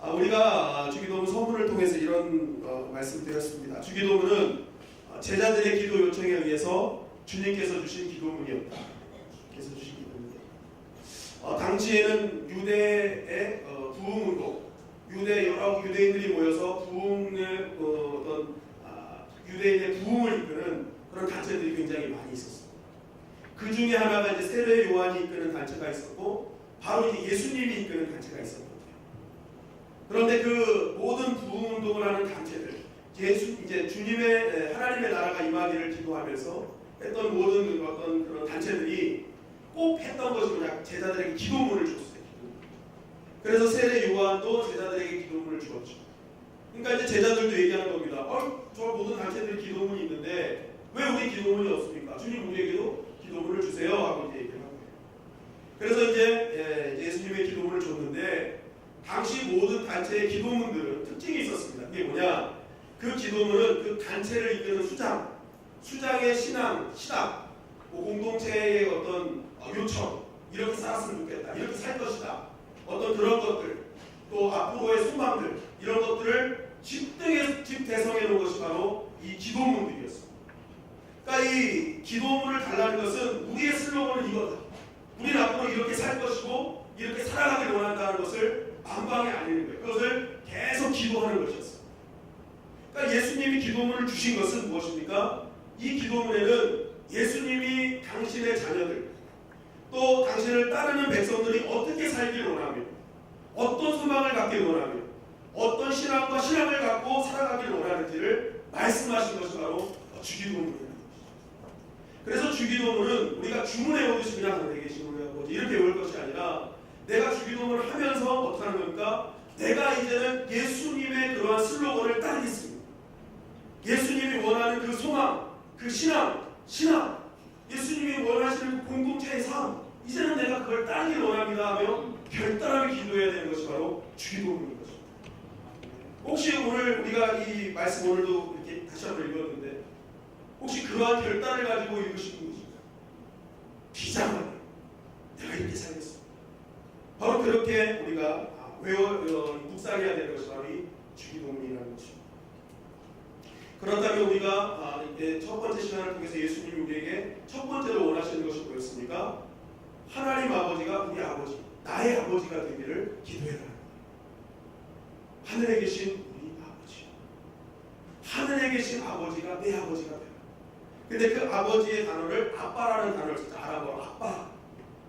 우리가 주기도문 서문을 통해서 이런 말씀드렸습니다. 주기도문은 제자들의 기도 요청에 의해서 주님께서 주신 기도문이었다. 주님께서 주신 기도문이었다. 당시에는 유대의 부흥운동, 여러 유대인들이 모여서 부흥을 유대인의 부흥을 이끄는 그런 단체들이 굉장히 많이 있었습니다. 그 중에 하나가 이제 세례 요한이 이끄는 단체가 있었고, 바로 이제 예수님이 이끄는 단체가 있었거든요. 그런데 그 모든 부흥 운동을 하는 단체들, 이제 주님의 하나님의 나라가 임하기를 기도하면서 했던 모든 어떤 그런 단체들이 꼭 했던 것이 뭐냐, 제자들에게 기도문을 줬어요. 그래서 세례 요한도 제자들에게 기도문을 주었죠. 그러니까 이제 제자들도 얘기하는 겁니다. 저 모든 단체들이 기도문이 있는데 왜 우리 기도문이 없습니까? 주님 우리에게도 기도문을 주세요 하고 이제 얘기를 하고. 그래서 이제 예수님의 기도문을 줬는데, 당시 모든 단체의 기도문들은 특징이 있었습니다. 그게 뭐냐? 그 기도문은 그 단체를 이끄는 수장의 신앙, 공동체의 어떤 요청, 이렇게 살았으면 좋겠다, 이렇게 살 것이다, 어떤 그런 것들, 또 앞으로의 소망들, 이런 것들을 집대성해 놓은 것이 바로 이 기도문들이었습니다. 그러니까 이 기도문을 달라는 것은 우리의 슬로건은 이거다. 우리는 앞으로 이렇게 살 것이고 이렇게 살아가길 원한다는 것을 만방에 알리는 거예요. 그것을 계속 기도하는 것이었어요. 그러니까 예수님이 기도문을 주신 것은 무엇입니까? 이 기도문에는 예수님이 당신의 자녀들, 또 당신을 따르는 백성들이 어떻게 살길 원하며, 어떤 소망을 갖길 원하며, 어떤 신앙과 신앙을 갖고 살아가길 원하는지를 말씀하신 것이 바로 주기도문입니다. 그래서 주기도문은 우리가 주문해 오듯이 그냥 내게 주문해 오지 이렇게 외울 것이 아니라, 내가 주기도문을 하면서 어떻게 하는 겁니까? 내가 이제는 예수님의 그러한 슬로건을 따르겠습니다. 예수님이 원하는 그 소망, 그 신앙, 예수님이 원하시는 그 공동체의 삶, 이제는 내가 그걸 따르길 원합니다 하며 결단하며 기도해야 되는 것이 바로 주기도문인 것입니다. 혹시 오늘 우리가 이 말씀 오늘도 이렇게 다시 한번 읽었는데, 혹시 그러한 결단을 가지고 읽으신 분 계십니까? 비장하게 내가 이렇게 살겠어. 바로 그렇게 우리가 묵상해야 되는 것이 바로 이 주기도문이라는 것입니다. 그렇다면 우리가 이제 첫 번째 시간을 통해서 예수님이 우리에게 첫 번째로 원하시는 것이 뭐였습니까? 하나님 아버지가 우리 아버지, 나의 아버지가 되기를 기도해라. 하늘에 계신 우리 아버지, 하늘에 계신 아버지가 내 아버지가 되라. 근데 그 아버지의 단어를 아빠라는 단어를 진짜 알아보라. 아빠,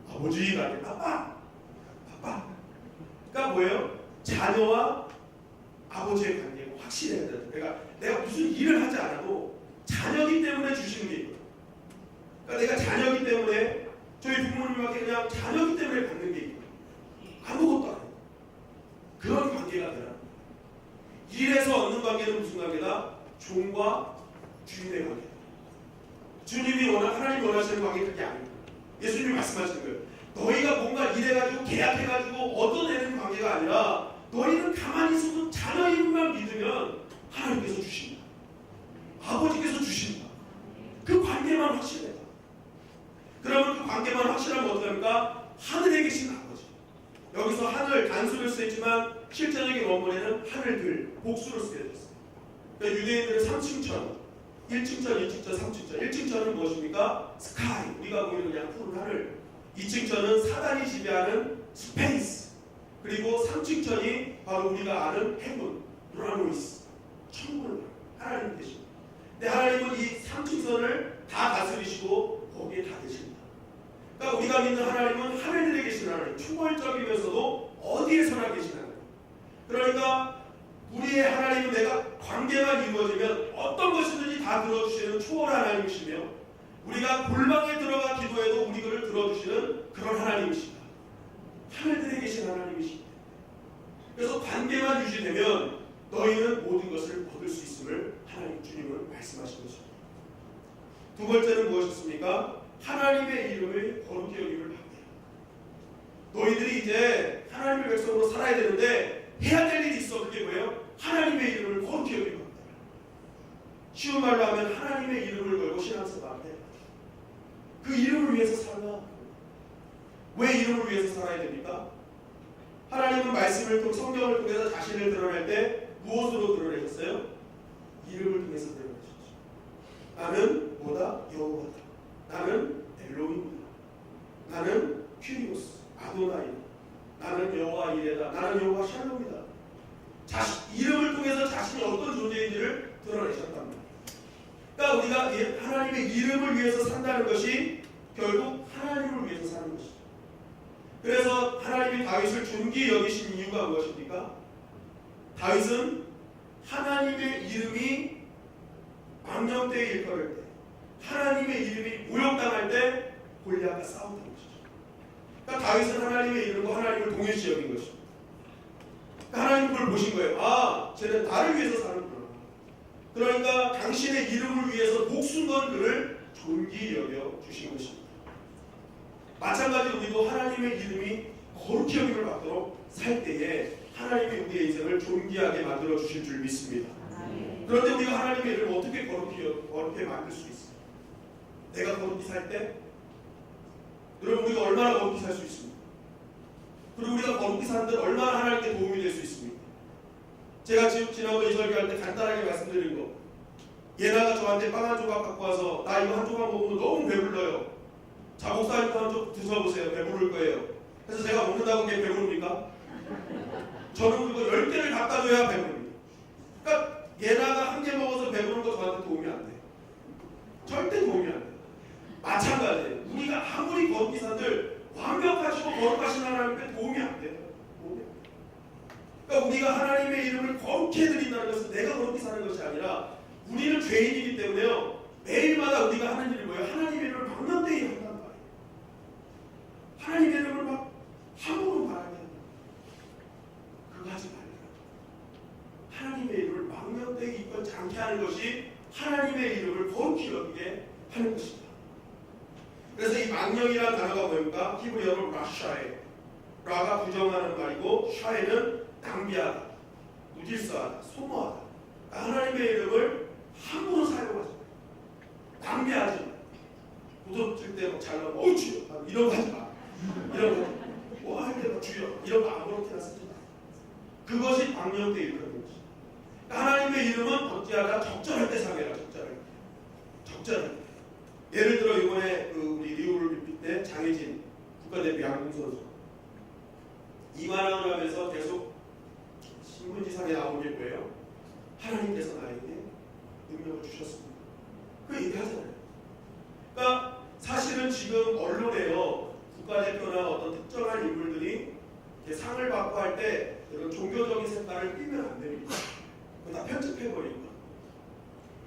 아버지가 아니라 아빠. 그러니까 뭐예요? 자녀와 아버지의 관계가 확실해야 돼요. 그러니까 내가 무슨 일을 하지 않아도 자녀기 때문에 주시는 게 있거든. 그러니까 내가 자녀기 때문에, 저희 부모님한테 그냥 자녀기 때문에 받는 게 있거든. 아무것도 안 해요. 그런 관계가 되라. 일에서 얻는 관계는 무슨 관계다? 종과 주인의 관계다. 주님이 하나님이 원하시는 관계는 그게 아닙니다. 예수님이 말씀하시는 거예요. 너희가 뭔가 일해가지고 계약해가지고 얻어내는 관계가 아니라, 너희는 가만히 있어도 자녀임만 믿으면 하나님께서 주신다. 아버지께서 주신다. 그 관계만 확실해요. 그러면 그 관계만 확실하면 어떻게 합니까? 하늘에 계신 아버지. 여기서 하늘 단수를 쓰였지만 실제적인 원문에는 하늘들 복수로 쓰여졌어요. 그러니까 유대인들은 3층천, 1층천, 2층천, 3층천. 1층천은 무엇입니까? 스카이, 우리가 보이는 그냥 푸른 하늘. 2층천은 사단이 지배하는 스페이스. 그리고 3층천이 바로 우리가 아는 헤븐, 우라노이스, 천국을 하나님 계십니다. 근데 하나님은 이 3층선을 다 다스리시고 거기에 다 계십니다. 그러니까 우리가 믿는 하나님은 하늘들에 계신 하나님, 초월적이면서도 어디에서나 계신 하나님. 그러니까 우리의 하나님은 내가 관계만 이루어지면 어떤 것이든지 다 들어주시는 초월한 하나님이시며, 우리가 골방에 들어가 기도해도 우리 글을 들어주시는 그런 하나님이십니다. 하늘들에 계신 하나님이십니다. 그래서 관계만 유지되면 너희는 모든 것을 얻을 수 있음을 하나님 주님은 말씀하신 것입니다. 두 번째는 무엇이었습니까? 하나님의 이름을 거룩히 여김을 받게. 너희들이 이제 하나님의 백성으로 살아야 되는데 해야 될 일이 있어. 그게 뭐예요? 하나님의 이름을 거룩히 여김을 받게. 쉬운 말로 하면 하나님의 이름을 걸고 신앙생활을 해. 그 이름을 위해서 살아. 왜 이름을 위해서 살아야 됩니까? 하나님은 말씀을 통해 성경을 통해서 자신을 드러낼 때 무엇으로 드러내셨어요? 이름을 통해서 드러내셨죠. 나는 뭐다? 여호와다. 나는 엘로힘이다. 나는 퀴리오스, 아도나이다. 나는 여호와 이레다. 나는 여호와 샬롬이다. 이름을 통해서 자신이 어떤 존재인지를 드러내셨단 말이에요. 그러니까 우리가 하나님의 이름을 위해서 산다는 것이 결국 하나님을 위해서 사는 것이죠. 그래서 하나님이 다윗을 존귀히 여기신 이유가 무엇입니까? 다윗은 하나님의 이름이 망령되이 일컬을 때, 하나님의 이름이 모욕당할 때 골리앗과 싸웠던 것이죠. 그러니까 다윗은 하나님의 이름과 하나님을 동일시 여긴 것입니다. 그러니까 하나님 그걸 보신 거예요. 아, 쟤는 나를 위해서 사는구나. 그러니까 당신의 이름을 위해서 목숨 건 그를 존귀히 여겨 주신 것입니다. 마찬가지로 우리도 하나님의 이름이 거룩히 여김을 받도록 살 때에 하나님이 우리의 인생을 존귀하게 만들어 주실 줄 믿습니다. 그런데 우리가 하나님의 이름을 어떻게 거룩히 만들 수 있어요? 내가 거룩히 살 때? 여러분, 우리가 얼마나 거룩히 살 수 있습니까? 그리고 우리가 거룩히 사는데 얼마나 하나님께 도움이 될 수 있습니까? 제가 지난번 이설교할 때 간단하게 말씀드린 거, 예나가 저한테 빵 한 조각 갖고 와서 나 이거 한 조각 먹으면 너무 배불러요. 자, 목사님도 한 쪽 드셔보세요. 배부를 거예요. 그래서 제가 먹는다고 그게 배부릅니까? 저는 그거 10개를 갖다 줘야 배부릅니다. 그러니까 예나가 한 개 먹어서 배부른 거 저한테 도움이 안 돼요. 절대 도움이 안 돼요. 마찬가지예요. 우리가 아무리 거룩히 산들 완벽하시고 거룩하신 하나님께 도움이 안 돼요. 그러니까 우리가 하나님의 이름을 거룩히 해드린다는 것은 내가 거룩히 사는 것이 아니라 우리는 죄인이기 때문에요. 매일마다 우리가 하는 일이 뭐예요? 하나님의 이름을 망령되이 한단 말이에요. 하나님의 이름을 막 함부로 말하게 한다. 그거 하지 말라. 하나님의 이름을 망령되이 입건치 않게 하는 것이 하나님의 이름을 거룩히 여기게 하는 것입니다. 그래서 이 망령이라는 단어가 뭡니까? 히브리어로 라샤에, 라가 부정하는 말이고 샤에는 낭비하다, 무질서하다, 소모하다. 하나님의 이름을 함부로 사용하지 마. 낭비하지 마. 도둑 칠 때 잘 나오면 어우 주여 이런 거 하지 마. 이런 거 뭐 할 때 주여 이런 거 아무렇게나 쓰지 마. 그것이 망령되이 일컬는 것이다. 하나님의 이름은 어찌하다 적절할 때 사용해라. 적절할 때. 예를 들어 이번에 우리 리우올림픽 때 장혜진 국가대표 양궁 선수 2만원을 하면서 계속 신문지상에 나온 게 뭐예요? 하나님께서 나에게 능력을 주셨습니다. 그 얘기하잖아요. 그러니까 사실은 지금 언론에요, 국가대표나 어떤 특정한 인물들이 상을 받고 할 때 그런 종교적인 색깔을 띄면 안 됩니다. 그거 다 편집해버리니까.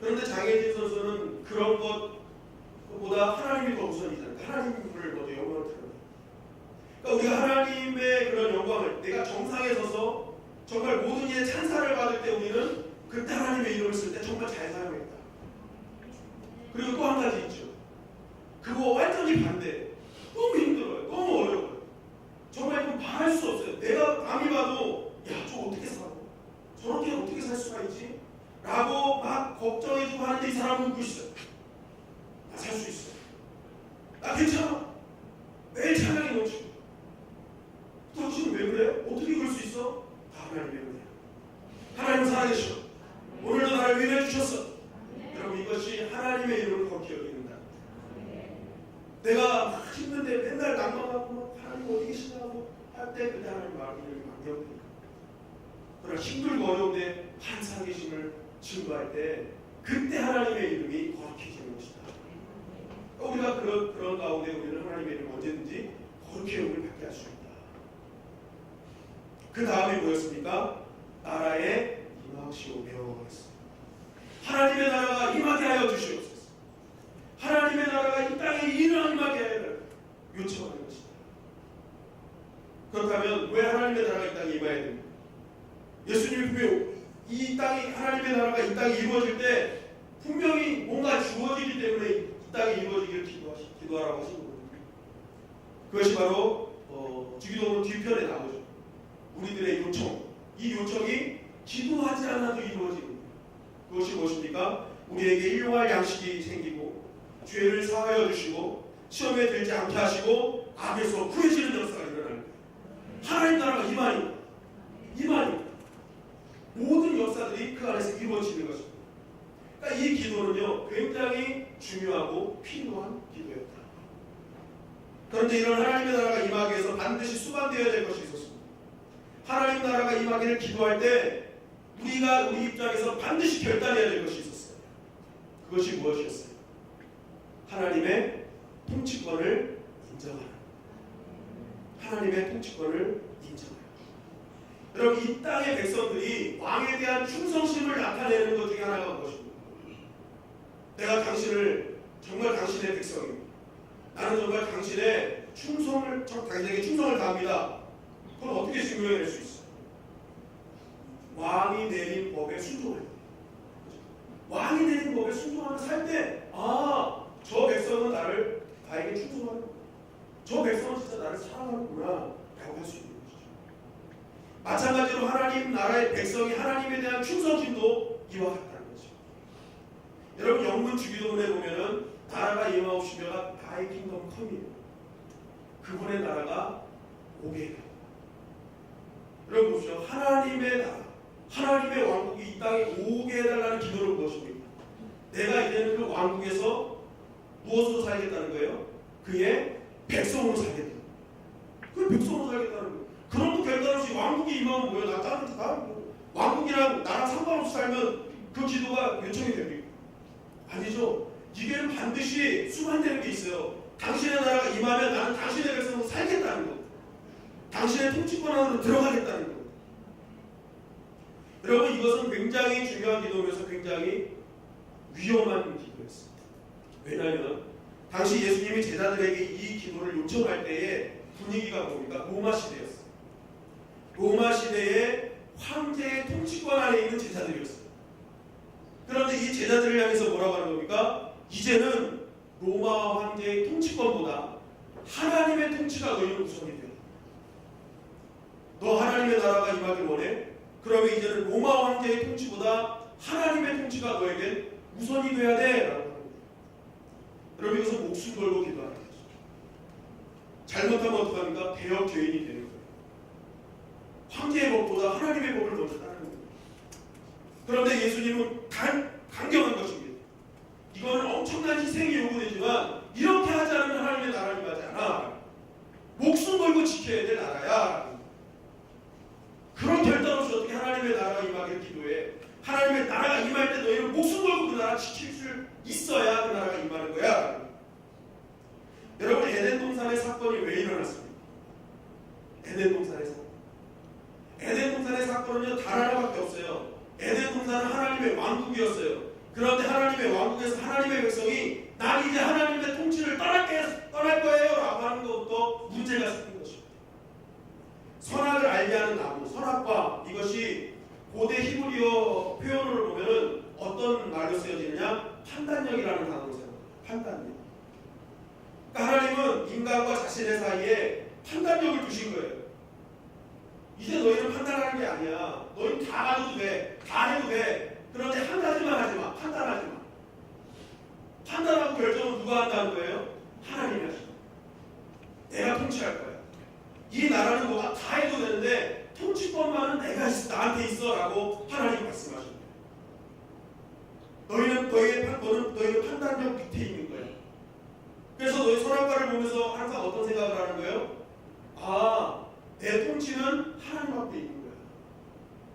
그런데 장혜진 선수는 그런 것보다 하나님이 더 우선이잖아요. 하나님을 먼저 영광을 드러내요. 그러니까 우리가 하나님의 그런 영광을, 내가 정상에 서서 정말 모든 일에 찬사를 받을 때 우리는 그때 하나님의 이름을 쓸 때 정말 잘 사용했다. 그리고 또 한 가지 있죠. 그거 완전히 반대. 너무 힘들어요. 너무 어려워요. 정말 이건 말할 수 없어요. 내가 남이 봐도 야, 저 어떻게 살아? 저렇게 어떻게 살 수가 있지? 라고 막 걱정해주고 하는데 이 사람은 웃고 있어요. 나 살 수 있어. 나 괜찮아. 매일 찬양이 넘치고. 당신은 왜 그래? 어떻게 그럴 수 있어? 하나님의 은혜야. 하나님 살아계셔. 오늘도 나를 위로해 주셨어. 여러분, 이것이 하나님의 이름을 거룩히 여기는다. 내가 막 힘든데 맨날 낭만하고 막 하나님 어디 계시냐고 할 때 그때 하나님 이름이 망령되니까. 그러나 힘들고 어려운데 한 살아계심을 증거할 때 그때 하나님의 이름이 거룩해지는 것이다. 우리가 그런 가운데 우리는 하나님의 이름을 언제든지 거룩히 여김을 받게 할 수 있다. 그 다음에 뭐였습니까? 나라의 임하시오며 했습니다. 하나님의 나라가 임하게 하여 주시옵소서. 하나님의 나라가 이 땅에 임하게 하여 요청하는 것이다. 그렇다면 왜 하나님의 나라가 이 땅에 임해야 됩니까? 예수님이 분명 이 땅이, 하나님의 나라가 이 땅에 이루어질 때 분명히 뭔가 주어지기 때문에 이 땅에 이루어지기를 기도하라고 하신 거거든요. 그것이 바로 주기도문 뒤편에 나오죠. 우리들의 요청, 이 요청이 기도하지 않아도 이루어지는 거예요. 그것이 무엇입니까? 우리에게 일용할 양식이 생기고 죄를 사하여 주시고 시험에 들지 않게 하시고 악에서 구해지는 역사가 일어나는 거예요. 하나님 나라가 임하니 모든 역사들이 그 안에서 이루어지는 것입니다. 그러니까 이 기도는요 굉장히 중요하고 필요한 기도였다. 그런데 이런 하나님의 나라가 임하기 위해서 반드시 수반되어야 될 것이 있었습니다. 하나님 나라가 임하기를 기도할 때 우리 입장에서 반드시 결단해야 될 것이 있었어요. 그것이 무엇이었어요? 하나님의 통치권을 인정하라. 하나님의 통치권을 인정하라. 여러분, 이 땅의 백성들이 왕에 대한 충성심을 나타내는 것 중에 하나가 무엇입니까? 내가 정말 당신의 백성입니다. 나는 정말 당신에게 충성을 다합니다. 그럼 어떻게 증명해낼 수 있어요? 왕이 내린 법에 순종해야 돼요. 왕이 내린 법에 순종하면서 살 때, 저 백성은 나에게 충성하는 거야. 저 백성은 진짜 나를 사랑하는구나 라고 할 수 있는 것이죠. 마찬가지로 하나님 나라의 백성이 하나님에 대한 충성심도 이와 같다는 거죠. 여러분, 영문 주기도문에 보면은 나라가 임하옵시며가 나의 킹덤 컴이에요. 그분의 나라가 오게 해요. 여러분 보십시오. 하나님의 나라, 하나님의 왕국이 이 땅에 오게 해달라는 기도는 무엇입니까? 내가 이제는 그 왕국에서 무엇으로 살겠다는 거예요? 그의 백성으로 살겠다. 그 백성으로 살겠다는 거예요. 그런 거 결단 없이 왕국이 임하면 뭐예요? 나 다른 왕국이랑 나랑 상관없이 살면 그 기도가 요청이 됩니까? 아니죠. 이게는 반드시 수반되는 게 있어요. 당신의 나라가 임하면 나는 당신의 백성으로 살겠다는 거. 당신의 통치권 안으로 들어가겠다는 거. 여러분, 이것은 굉장히 중요한 기도면서 굉장히 위험한 기도였습니다. 왜냐하면 당시 예수님이 제자들에게 이 기도를 요청할 때의 분위기가 뭡니까? 로마 시대였어요. 로마 시대의 황제의 통치권 안에 있는 제자들이었어요. 그런데 이 제자들을 향해서 뭐라고 하는 겁니까? 이제는 로마 황제의 통치권보다 하나님의 통치가 너희는 우선이 되어. 너 하나님의 나라가 임하길 원해? 그러면 이제는 로마 황제의 통치보다 하나님의 통치가 너에게 우선이 돼야 돼 라고 하는 거예요. 여러분, 이것은 목숨 걸고 기도하는 거죠. 잘못하면 어떡합니까? 대역 죄인이 되는 거예요. 황제의 법보다 하나님의 법을 먼저 따르는 거예요. 그런데 예수님은 강경한 것입니다. 이거는 엄청난 희생이 요구되지만 이렇게 하지 않으면 하나님의 나라를 임하지 않아. 목숨 걸고 지켜야 될 나라야. 그런 결단 없이 어떻게 하나님의 나라가 임하길 기도해? 하나님의 나라가 임할 때 너희는 목숨 걸고 그 나라 지킬 수 있어야 그 나라가 임하는 거야. 여러분, 에덴 동산의 사건이 왜 일어났습니까? 에덴 동산의 사건. 에덴 동산의 사건은요 단 하나밖에 없어요. 에덴 동산은 하나님의 왕국이었어요. 그런데 하나님의 왕국에서 하나님의 백성이 난 이제 하나님의 통치를 떠날 거예요 라고 하는 것부터 문제가 생긴 것입니다. 선악을 알게 하는 나무, 선악과, 이것이 고대 히브리어 표현으로 보면은 어떤 말로 쓰여지느냐? 판단력이라는 단어로 쓰여요. 판단력. 그러니까 하나님은 인간과 자신의 사이에 판단력을 두신 거예요. 이제 너희는 판단하는 게 아니야. 너희는 다 가도 돼. 다 해도 돼. 그런데 한 가지만 하지 마. 판단하지 마. 판단하고 결정은 누가 한다는 거예요? 하나님이 하시는 거예요. 내가 통치할 거야. 이 나라는 너가 다 해도 되는데 통치권만은 나한테 있어 라고 하나님 말씀하시는 거예요. 너희는 판단력 밑에 있는 거예요. 그래서 너희 선악과를 보면서 항상 어떤 생각을 하는 거예요? 내 통치는 하나님 앞에 있는 거야.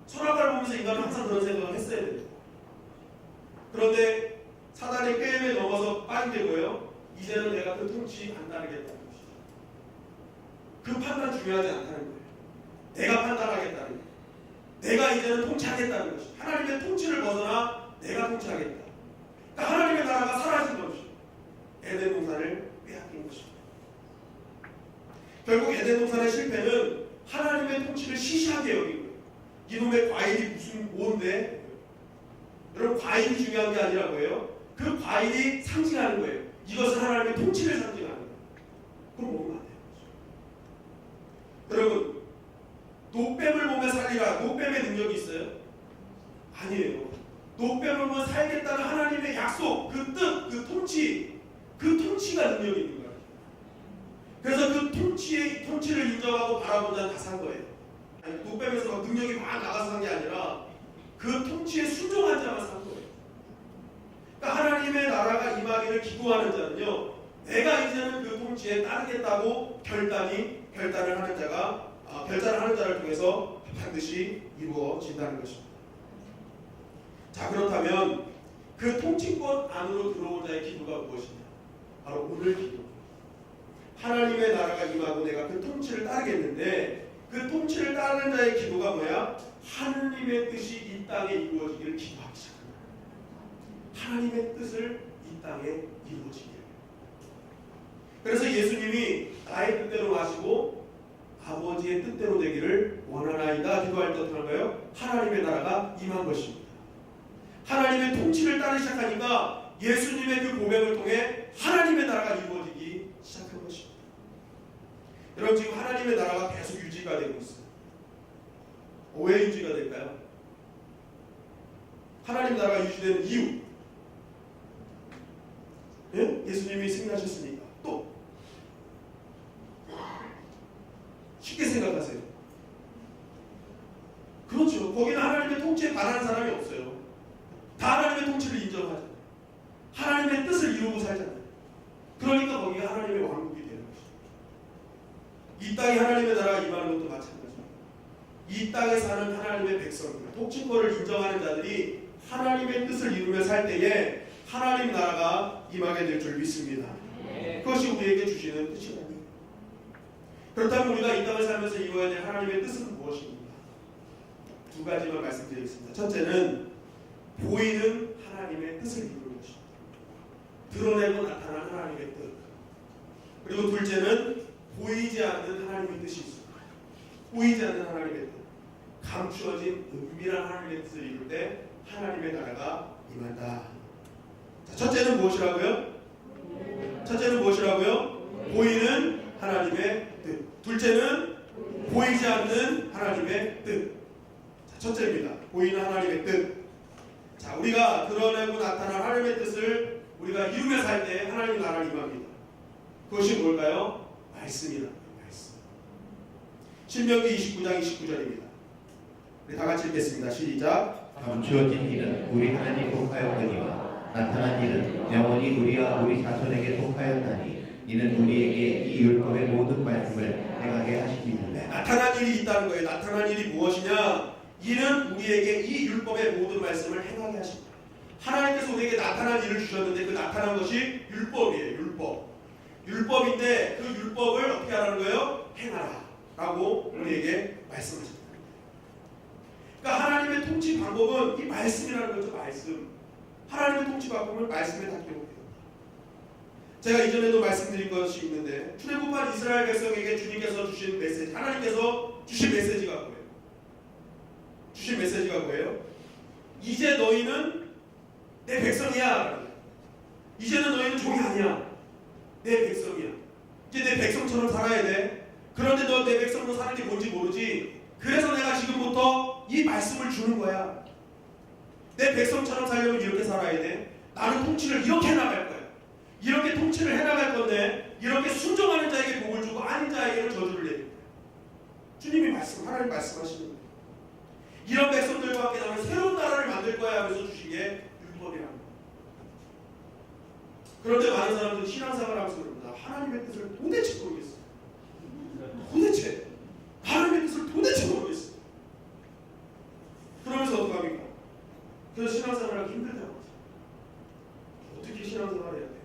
선악과를 보면서 인간은 항상 그런 생각을 했어야 돼요. 그런데 사단의 꾀임에 넘어서 빠지게 뭐예요? 이제는 내가 그 통치 안 따르겠다는 것이죠. 그 판단 중요하지 않다는 거예요. 내가 판단하겠다는 거예요. 내가 이제는 통치하겠다는 것이죠. 하나님의 통치를 벗어나 내가 통치하겠다. 그러니까 하나님의 나라가 사라진 것이죠. 에덴 동산을 빼앗긴 것입니다. 결국 에덴 동산의 실패는 하나님의 통치를 시시하게 여긴 거예요. 이놈의 과일이 뭔데? 여러분, 과일이 중요한 게 아니라 뭐예요? 그 과일이 상징하는 거예요. 이것은 하나님의 통치를 상징하는 거예요. 그럼 먹으면 안 돼요. 여러분, 노뱀을 보면 살리라. 노뱀의 능력이 있어요? 아니에요. 노뱀을 보면 살겠다는 하나님의 약속, 그 뜻, 그 통치가 능력이 있는 거예요. 그래서 그 통치를 인정하고 바라본 자는 다 산 거예요. 아니, 돈 빼면서 막 능력이 막 나가서 산 게 아니라 그 통치에 순종한 자만 산 거예요. 그러니까 하나님의 나라가 임하기를 기도하는 자는요, 내가 이제는 그 통치에 따르겠다고 결단을 하는 자를 통해서 반드시 이루어진다는 것입니다. 자, 그렇다면 그 통치권 안으로 들어온 자의 기도가 무엇이냐? 바로 오늘 기도. 하나님의 나라가 임하고 내가 그 통치를 따르겠는데, 그 통치를 따르는 자의 기도가 뭐야? 하나님의 뜻이 이 땅에 이루어지기를 기도하기 시작합니다. 하나님의 뜻을 이 땅에 이루어지기를. 그래서 예수님이 나의 뜻대로 하시고 아버지의 뜻대로 되기를 원하나이다 기도할 때 어떻게 할까요? 하나님의 나라가 임한 것입니다. 하나님의 통치를 따르기 시작하니까 예수님의 그 고백을 통해 하나님의 나라가 이루어지기 시작한 것입니다. 여러분, 지금 하나님의 나라가 계속 유지가 되고 있어요. 왜 유지가 될까요? 하나님 나라가 유지되는 이유. 예? 예수님이 승리하셨으니까. 또 쉽게 생각하세요. 그렇죠. 거기는 하나님의 통치에 반하는 사람이 없어요. 다 하나님의 통치를 인정하잖아요. 하나님의 뜻을 이루고 살잖아요. 그러니까 거기가 하나님의 왕국이 되는 것이죠. 이 땅에 하나님의 나라가 임하는 것도 마찬가지입니다. 이 땅에 사는 하나님의 백성들, 통치권을 인정하는 자들이 하나님의 뜻을 이루며 살 때에 하나님 나라가 임하게 될 줄 믿습니다. 그것이 우리에게 주시는 뜻이다. 그렇다면 우리가 이 땅을 살면서 이루어야 될 하나님의 뜻은 무엇입니까? 두 가지만 말씀드리겠습니다. 첫째는 보이는 하나님의 뜻을 이루는 것입니다. 드러내고 나타난 하나님의 뜻. 그리고 둘째는 보이지 않는 하나님의 뜻이 있습니다. 보이지 않는 하나님의 뜻. 감추어진 은밀한 하나님의 뜻을 이룰 때 하나님의 나라가 임한다. 자, 첫째는 무엇이라고요? 보이는 하나님의 뜻. 둘째는 보이지 않는 하나님의 뜻. 자, 첫째입니다. 보이는 하나님의 뜻. 자, 우리가 드러내고 나타난 하나님의 뜻을 우리가 이루며 살 때 하나님 나라가 임합니다. 그것이 뭘까요? 말씀이다. 말씀. 신명기 29장 29절입니다. 우리 다 같이 읽겠습니다. 시작. 감추어진 일은 우리 하나님 독하였거니와 나타난 일은 영원히 우리와 우리 자손에게 독하였나니 이는 우리에게 이 율법의 모든 말씀을 행하게 하시기를. 나타난 일이 있다는 거예요. 나타난 일이 무엇이냐? 이는 우리에게 이 율법의 모든 말씀을 행하게 하십니다. 하나님께서 우리에게 나타난 일을 주셨는데 그 나타난 것이 율법이에요. 율법인데 그 율법을 어떻게 하라는 거예요? 행하라 라고 우리에게 말씀하십니다. 그러니까 하나님의 통치 방법은 이 말씀이라는 거죠. 말씀. 하나님의 통치 방법은 말씀에 다 기록되어 있다. 제가 이전에도 말씀드린 것이 있는데 출애굽한 이스라엘 백성에게 주님께서 주신 메시지, 하나님께서 주신 메시지가 뭐예요? 이제 너희는 내 백성이야. 이제는 너희는 종이 아니야. 내 백성이야. 이제 내 백성처럼 살아야 돼. 그런데 너 내 백성으로 사는 게 뭔지 모르지. 그래서 내가 지금부터 이 말씀을 주는 거야. 내 백성처럼 살려면 이렇게 살아야 돼. 나는 통치를 이렇게 해나갈 거야. 이렇게 통치를 해나갈 건데 이렇게 순종하는 자에게 복을 주고 아닌 자에게는 저주를 내릴 거야. 주님이 하나님 말씀하시는 거예요. 이런 백성들과 함께 나는 새로운 나라를 만들 거야 하면서 주신 게 율법이라는 거예요. 그런데 많은 사람들은 신앙생활을 하면서 그럽니다. 하나님의 뜻을 도대체 모르겠어요. 하나님의 뜻을 도대체 모르겠어요. 그러면서 어떡합니까? 그래서 신앙생활을 하기 힘들다고 하죠. 어떻게 신앙생활을 해야 돼요?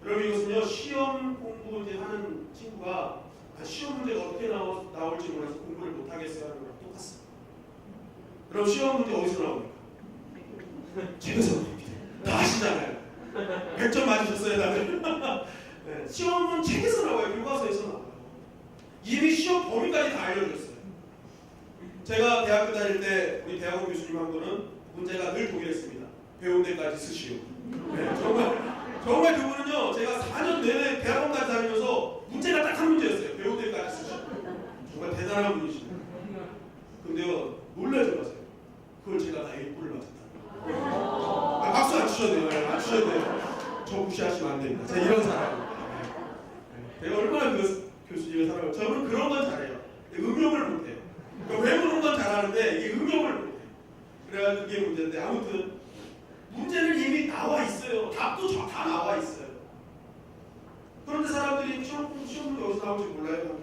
여러분, 이것은요, 시험 공부 이제 하는 친구가 시험 문제가 어떻게 나올지 몰라서 공부를 못하겠어요 하는 거랑 똑같습니다. 그럼 시험 문제 어디서 나옵니까? 책에서 나옵니다. 다 아시잖아요. 100점 맞으셨어요, 다들? 네, 시험은 책에서 나와요. 교과서에서 나와요. 이미 시험 범위까지 다 알려줬어요. 제가 대학교 다닐 때 우리 대학원 교수님 한 분은 문제가 늘 동일했습니다. 배운 데까지 쓰시오. 네, 정말 그분은요, 제가 4년 내내 대학원까지 다니면서 문제가 딱 한 문제였어요. 배운 데까지 쓰시오. 정말 대단한 분이시네요. 근데요, 놀라지 마세요. 그걸 제가 다 A뿔을 맞았다. 박수 안 주셔도 돼요. 안 주셔도 돼요. 저 무시하시면 안 됩니다. 제가 이런 사람이에요. 내가 얼마나 그래야 그게 문제인데 아무튼 문제는 이미 나와 있어요. 답도 다 나와 있어요. 그런데 사람들이 시험도 여기서 나올지 몰라요.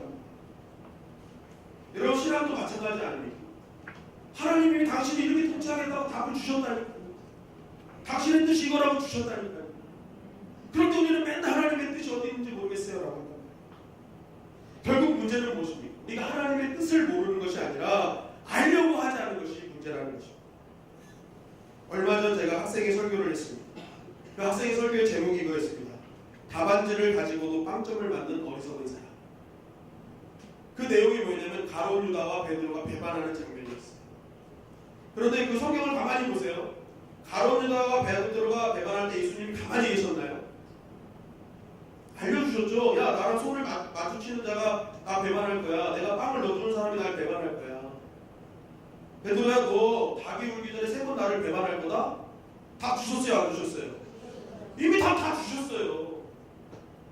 여러분 신앙도 마찬가지 아닙니까? 하나님이 당신이 이렇게 통치하겠다고 답을 주셨다니까요. 당신의 뜻이 이거라고 주셨다니까요. 그런데 우리는 맨날 하나님의 뜻이 어디 있는지 모르겠어요 라고 합니다. 결국 문제는 무엇입니까? 우리가 하나님의 뜻을 모르는 것이 아니라 알려고 하지 않는 것이 문제라는 것이죠. 얼마 전 제가 학생의 설교를 했습니다. 그 학생의 설교의 제목이 이거였습니다. 답안지를 가지고도 빵점을 만든 어리석은 사람. 그 내용이 뭐냐면 가룟 유다와 베드로가 배반하는 장면이었어요. 그런데 그 성경을 가만히 보세요. 가룟 유다와 베드로가 배반할 때 예수님이 가만히 계셨나요? 알려주셨죠. 야, 나랑 손을 마주치는 자가 나 배반할 거야. 내가 빵을 넣어주는 사람이 날 배반할 거야. 베드로야, 너 닭이 울기 전에 3번 나를 배반할 거다? 다 주셨어요, 안 주셨어요? 이미 다 주셨어요.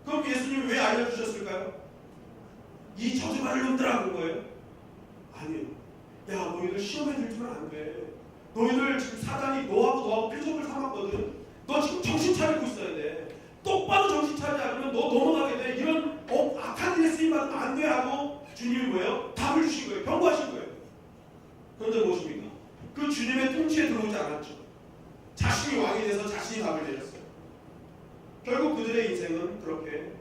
그럼 예수님이 왜 알려주셨을까요? 이 저주받을 놈들아 그런 거예요? 아니에요. 야, 너희들 시험에 들지면 안 돼. 너희들 지금 사단이 너하고 표적을 삼았거든. 너 지금 정신 차리고 있어야 돼. 똑바로 정신 차리지 않으면 너 넘어가게 돼. 이런 악한 일에 쓰임받으면 안 돼 하고 주님이 뭐예요? 답을 주신 거예요. 경고하신 거예요. 그런데 무엇입니까? 그 주님의 통치에 들어오지 않았죠. 자신이 왕이 돼서 자신이 답을 내렸어요. 결국 그들의 인생은 그렇게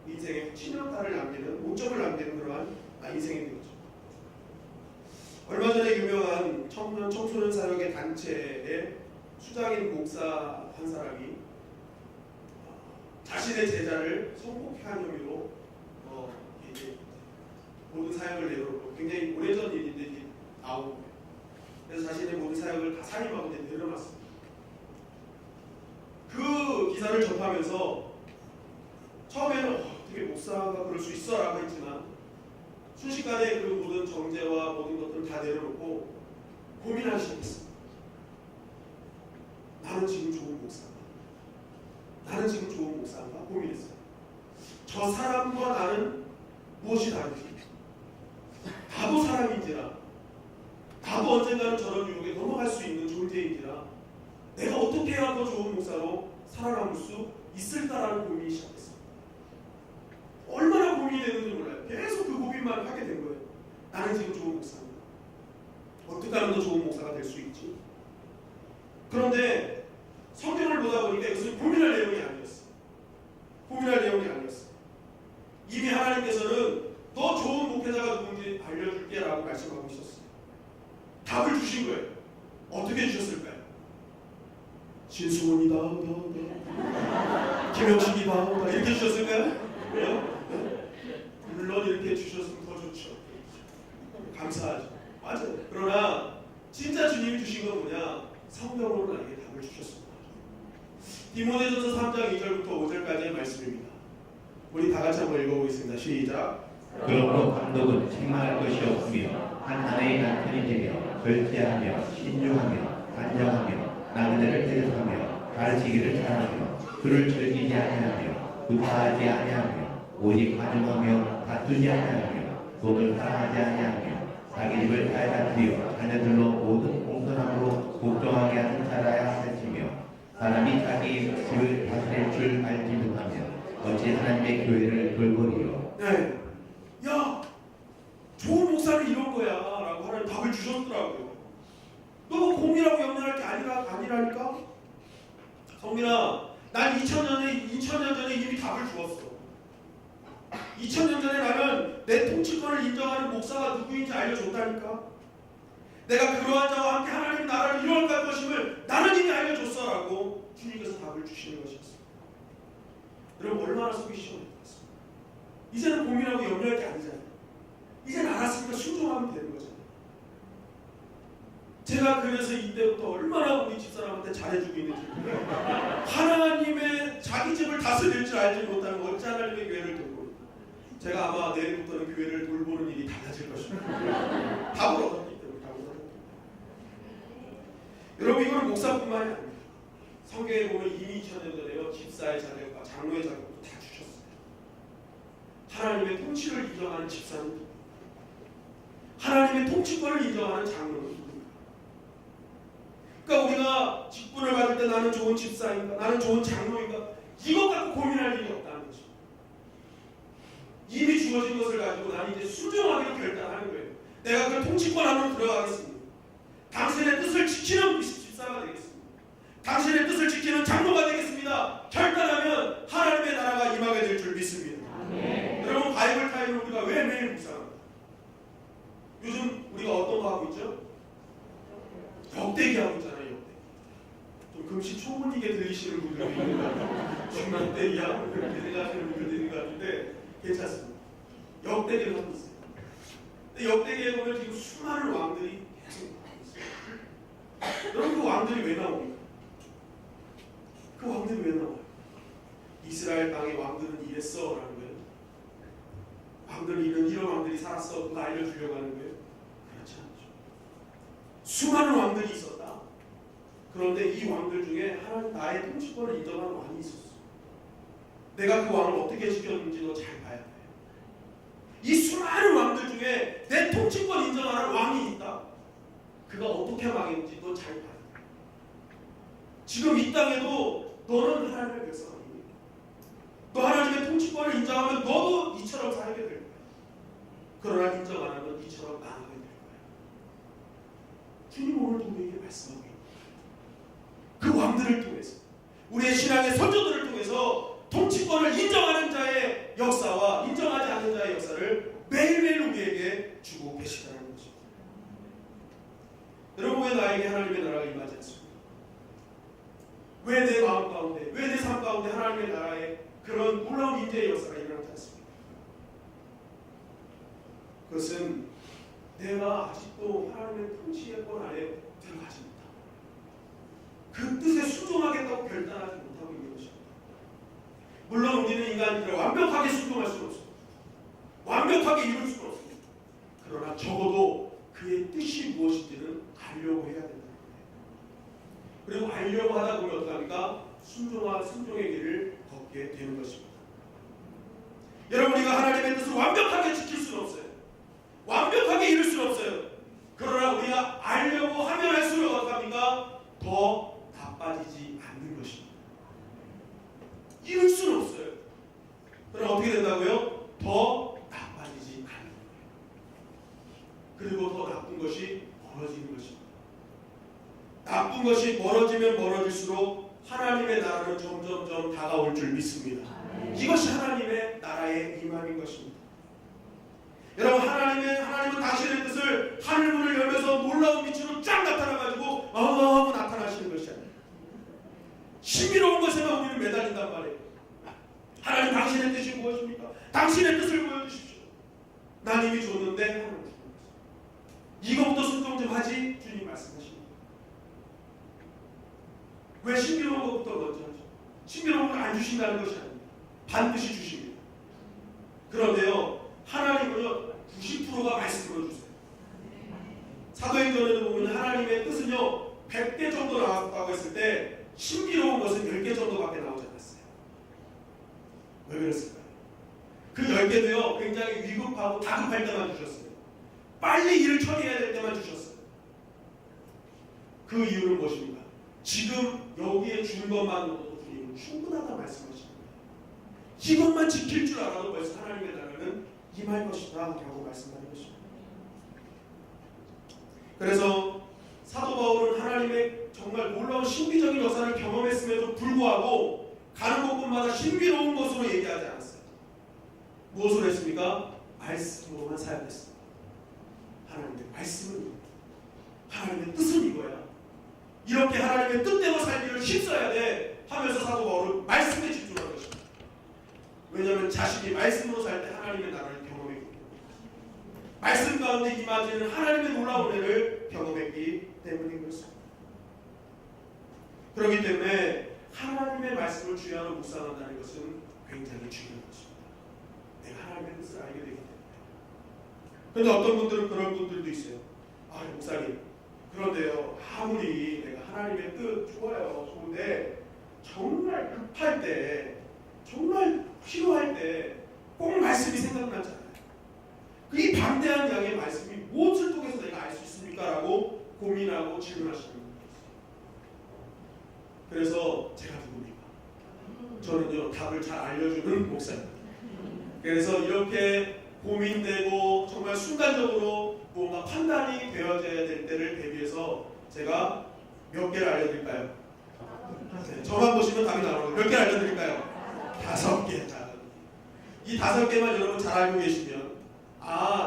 인생에 치명타를 남기는, 오점을 남기는 그러한 인생이 되었죠. 얼마 전에 유명한 청소년 사역의 단체의 수장인 목사 한 사람이 자신의 제자를 성폭행한 혐의로 이제 모든 사역을 내려놓고, 굉장히 오래전 일인데 이제 나오고 거예요. 그래서 자신의 모든 사역을 다 사임하고 내려놨습니다. 그 기사를 접하면서 처음에는 어떻게 목사가 그럴 수 있어 라고 했지만 순식간에 그 모든 정죄와 모든 것들을 다 내려놓고 고민하기 시작했습니다. 나는 지금 좋은 목사인가? 나는 지금 좋은 목사인가? 고민했어요. 저 사람과 나는 무엇이 다르지? 나도 사람인지라, 나도 언젠가는 저런 유혹에 넘어갈 수 있는 존재인지라, 내가 어떻게 해야 더 좋은 목사로 살아남을 수 있을까라는 고민이 시작했어요. 얼마나 고민이 되는지 몰라요. 계속 그 고민만 하게 된 거예요. 나는 지금 좋은 목사인가? 어떻게 하면 더 좋은 목사가 될 수 있지? 그런데 성경을 보다 보니까 이것은 고민할 내용이 아니었어요. 고민할 내용이 아니었어요. 이미 하나님께서는 더 좋은 목회자가 누군지 알려줄게 라고 말씀하고 있었어요. 답을 주신 거예요. 어떻게 주셨을까요? 신승훈이다, 김영식이다, 이렇게 주셨을까요? 네? 물론 이렇게 주셨으면 더 좋죠. 감사하죠. 맞아요. 그러나 진짜 주님이 주신 건 뭐냐? 성경으로 나에게 답을 주셨습니다. 디모데전서 3장 2절부터 5절까지의 말씀입니다. 우리 다 같이 한번 읽어보겠습니다. 시작. 그러므로 감독은 책망할 것이 없으며 한 아내의 남편이 되며 절제하며 신중하며 안정하며 나그네를 대접하며 가르치기를 잘하며 그를 즐기지 아니하며 구타하지 아니하며 오직 관용하며 다투지 아니하며 돈을 사랑하지 아니하며 자기 집을 잘 다스리어 자녀들로 모든 공손함으로 복종하게 하는 자라야 할지며 사람이 자기 집을 다스릴 줄 알지 못하며 어찌 하나님의 교회를 돌보리요. 네. 야, 좋은 목사는 이런 거야 라고 하나님 답을 주셨더라고요. 너 공이라고 염려할 게 아니라니까? 성민아, 난 2000년 전에 이미 답을 주었어. 2000년 전에 나는 내 통치권을 인정하는 목사가 누구인지 알려줬다니까? 내가 그러한 자와 함께 하나님 나라를 이루어갈 것임을 나는 이미 알려줬어 라고 주님께서 답을 주시는 것이었습니다. 여러분 얼마나 속이 시원했겠습니까? 이제는 고민하고 염려할 게 아니잖아요. 이제는 알았으니까 순종하면 되는 거잖아요. 제가 그래서 이때부터 얼마나 우리 집사람한테 잘해주고 있는지 하나님의 자기 집을 다스릴 줄 알지 못하는 어찌 하나님의 교회를 돌보는, 제가 아마 내일부터는 교회를 돌보는 일이 달라질 것입니다. 답을 얻었기 때문에. 여러분 이건 목사뿐만이 아닙니다. 성경에 보면 이미 2000년 전에요 집사의 자격과 장로의 자격도 다 주셨어요. 하나님의 통치를 인정하는 집사는 누구입니까? 하나님의 통치권을 인정하는 장로는 누구입니까? 좋은 집사인가? 나는 좋은 장로인가? 이것 갖고 고민할 일이 없다는 거죠. 이미 주어진 것을 가지고 나는 이제 순종하기로 결단하는 거예요. 내가 그 통치권 안으로 들어가겠습니다. 당신의 뜻을 지키는 집사가 되겠습니다. 당신의 뜻을 지키는 장로가 되겠습니다. 결단하면 하나님의 나라가 임하게 될 줄 믿습니다. 여러분, 바이블 타임을 우리가 왜 매일 묵상합니까? 요즘 우리가 어떤 거 하고 있죠? 역대기 하고 있잖아요. 역대기. 좀 금시초문이게 들리시는 분들이 있는 것 같아요. 지금 역대기야? 그렇게 생각하시는 분들도 있는 것 같은데 괜찮습니다. 역대기를 하고 있어요. 근데 역대기에 보면 지금 수많은 왕들이 계속 나오고 있어요. 여러분, 그 왕들이 왜 나옵니까? 그 왕들이 왜 나와요? 이스라엘 땅의 왕들은 이랬어 라는 거예요. 왕들은 이런 왕들이 살았어. 그거 알려주려고 하는 거예요. 그렇지 않죠. 수많은 왕들이 있었다. 그런데 이 왕들 중에 하나님 나의 통치권을 인정하는 왕이 있었어. 내가 그 왕을 어떻게 지켰는지도 잘 봐야 돼. 이 수많은 왕들 중에 내 통치권 인정하는 왕이 있다. 그가 어떻게 망했는지도 잘 봐야 돼. 지금 이 땅에도 너는 하나님의 백성 아닙니까? 너 하나님의 통치권을 인정하면 너도 이처럼 살게 될 거야. 그러나 인정 안 하면 이처럼 망하게 될 거야. 주님 오늘도 우리에게 말씀하고 있는 그 왕들을 통해서, 우리의 신앙의 선조들을 통해서 통치권을 인정하는 자의 역사와 인정하지 않는 자의 역사를 매일매일 우리에게 주고 계시다는 것입니다. 여러분, 왜 나에게 하나님의 나라가 임하지 않습니까? 왜 내 마음 가운데, 왜 내 삶 가운데 하나님의 나라의 그런 놀라운 인재의 역사가 일어나지 않습니까? 그것은 내가 아직도 하나님의 통치의 권 안에 들어가지 못하고 그 뜻에 순종하겠다고 결단하지 못하고 있는 것입니다. 물론 우리는 인간이라 완벽하게 순종할 수는 없습니다. 완벽하게 이룰 수는 없습니다. 그러나 적어도 그의 뜻이 무엇인지는 알려고 해야 된다는 거예요. 그리고 알려고 하다 보면 어떡합니까? 순종의 길을 걷게 되는 것입니다. 여러분, 우리가 하나님의 뜻을 완벽하게 지킬 수는 없어요. 완벽하게 이룰 수는 없어요. 그러나 우리가 알려고 하면 할수록 어떡합니까? 더 나빠지지 않는 것입니다. 이룰 수는 없어요. 그럼 어떻게 된다고요? 더 나빠지지 않는 거예요. 그리고 더 나쁜 것이 멀어지는 것입니다. 나쁜 것이 멀어지면 멀어질수록 하나님의 나라는 점점점 다가올 줄 믿습니다. 이것이 하나님의 나라의 임함인 것입니다. 여러분, 하나님은 당신의 뜻을 하늘문을 열면서 놀라운 빛으로 쫙 나타나가지고 하고 나타나시는 것이 아니에요. 신비로운 것에만 우리는 매달린단 말이에요. 하나님, 당신의 뜻이 무엇입니까? 당신의 뜻을 보여주십시오. 난 이미 줬는데 하나님 주는 것입니다. 이것부터 순종 좀 하지 주님 말씀하십니다. 왜 신비로운 것부터 먼저 하죠? 신비로운 걸 안 주신다는 것이 아닙니다. 반드시 주십니다. 그런데요, 하나님은요 90%가 말씀으로 주세요. 사도행전에도 보면 하나님의 뜻은요 100개 정도 나왔다고 했을 때 신비로운 것은 10개 정도밖에 나오지 않았어요. 왜 그랬을까요? 그 10개도요 굉장히 위급하고 다급할 때만 주셨어요. 빨리 일을 처리해야 될 때만 주셨어요. 그 이유는 무엇입니까? 지금 여기에 준 것만으로도 주님은 충분하다 말씀하시는 거예요. 이것만 지킬 줄 알아도 벌써 하나님의 나라는 임할 것이다 라고 말씀하는 것입니다. 그래서 사도 바울은 하나님의 정말 놀라운 신비적인 역사를 경험했음에도 불구하고 가는 곳곳마다 신비로운 것으로 얘기하지 않았어요. 무엇으로 했습니까? 말씀으로만 사용했습니다. 하나님의 말씀은 하나님의 뜻은 이거야. 이렇게 하나님의 뜻대로 살기를 힘써야 돼 하면서 사도 바울은 말씀에 집중한 것입니다. 왜냐하면 자신이 말씀으로 살 때 하나님의 나라를 경험했기 때문에, 말씀 가운데 임하지는 하나님의 놀라운 은혜를 경험했기 때문인 것입니다. 그렇기 때문에 하나님의 말씀을 주의하고 묵상한다는 것은 굉장히 중요한 것입니다. 내가 하나님의 뜻을 알게 되기 때문에. 그런데 어떤 분들은 그런 분들도 있어요. 아, 목사님, 그런데요 아무리 내가 하나님의 뜻 좋아요, 좋은데 정말 급할 때, 정말 필요할 때 꼭 말씀이 생각나잖아요. 이 방대한 양의 말씀이 무엇을 통해서 내가 알 수 있습니까? 라고 고민하고 질문하시는 분이 있어요. 그래서 제가 누굽니까? 저는요 답을 잘 알려주는 목사입니다. 그래서 이렇게 고민되고 정말 순간적으로 뭔가 판단이 되어져야 될 때를 대비해서 제가 몇 개를 알려드릴까요? 네, 저만 보시면 답이 나오는 몇 개를 알려드릴까요? 5개. 이 5개만 여러분 잘 알고 계시면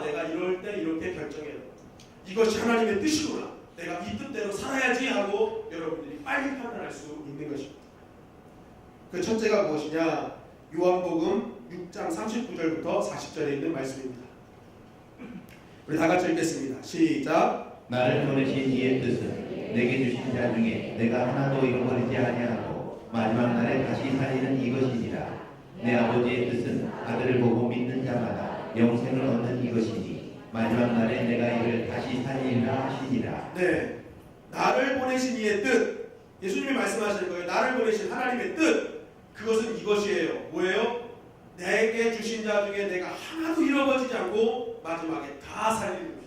내가 이럴 때 이렇게 결정해야 돼. 이것이 하나님의 뜻이구나. 내가 이 뜻대로 살아야지 하고 여러분들이 빨리 판단할 수 있는 것입니다. 그 첫째가 무엇이냐? 요한복음 6장 39절부터 40절에 있는 말씀입니다. 우리 다 같이 읽겠습니다. 시작. 나를 보내신 이의 뜻은 내게 주신 자 중에 내가 하나도 잃어버리지 아니하고 마지막 날에 다시 살리는 이것이니라. 내 아버지의 뜻은 아들을 보고 믿는 자마다 영생을 얻는 이것이니 마지막 날에 내가 이를 다시 살리리라 하시니라. 네, 나를 보내신 이의 뜻. 예수님이 말씀하시는 거예요. 나를 보내신 하나님의 뜻. 그것은 이것이에요. 뭐예요? 내게 주신 자 중에 내가 하나도 잃어버리지 않고 마지막에 다 살리는 것입니다.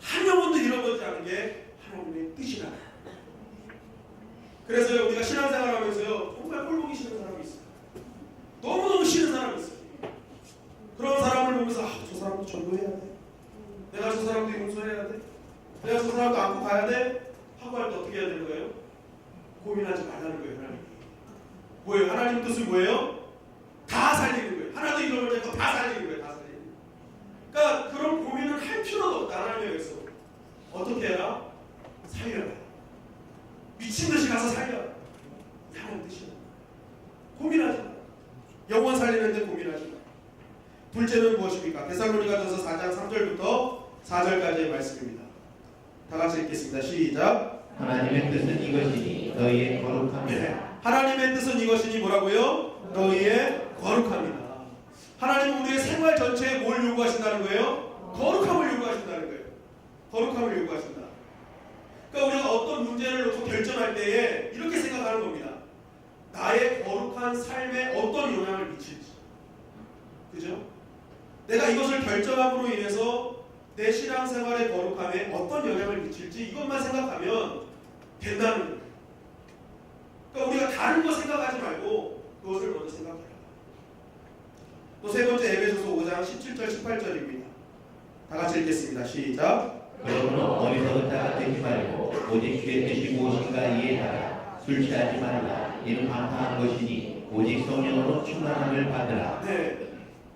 한 영혼도 잃어버리지 않은 게 하나님의 뜻이라. 그래서 우리가 신앙생활 하면서요 정말 꼴보기 싫은 사람이 있어요. 너무너무 싫은 사람이 있어요. 그런 사람을 보면서 저 사람도 전도해야 돼. 내가 저 사람도 용서해야 돼. 내가 저 사람도 안고 가야 돼. 하고 할 때 어떻게 해야 되는 거예요? 고민하지 말라는 거예요. 하나님. 뭐예요? 하나님 뜻은 뭐예요? 다 살리는 거예요. 하나도 잃어버리지 않고 다 살리는 거예요. 다 살리는 거예요. 그러니까 그런 고민을 할 필요도 없다. 하나님에게서 어떻게 해라? 살려라. 미친 듯이 가서 살려라. 하나님 뜻이야. 고민하지 마. 영원 살리는데 고민하지 마. 둘째는 무엇입니까? 데살로니가전서 4장 3절부터 4절까지의 말씀입니다. 다 같이 읽겠습니다. 시작. 하나님의 뜻은 이것이니 너희의 거룩함이라. 하나님의 뜻은 이것이니 뭐라고요? 너희의 거룩함이다. 하나님은 우리의 생활 전체에 뭘 요구하신다는 거예요? 거룩함을 요구하신다는 거예요. 거룩함을 요구하신다. 그러니까 우리가 어떤 문제를 놓고 결정할 때에 이렇게 생각하는 겁니다. 나의 거룩한 삶에 어떤 영향을 미칠지. 그죠? 내가 이것을 결정함으로 인해서 내 신앙생활의 거룩함에 어떤 영향을 미칠지 이것만 생각하면 된다는 거예요. 그러니까 우리가 다른 거 생각하지 말고 그것을 먼저 생각해라. 또 세 번째 에베소서 5장 17절 18절입니다. 다 같이 읽겠습니다. 시작. 그러므로 어리석은 자가 되지 말고 오직 주의 뜻이 무엇인가 이해하라. 술 취하지 말라. 이는 방탕한 것이니 오직 성령으로 충만함을 받으라. 네.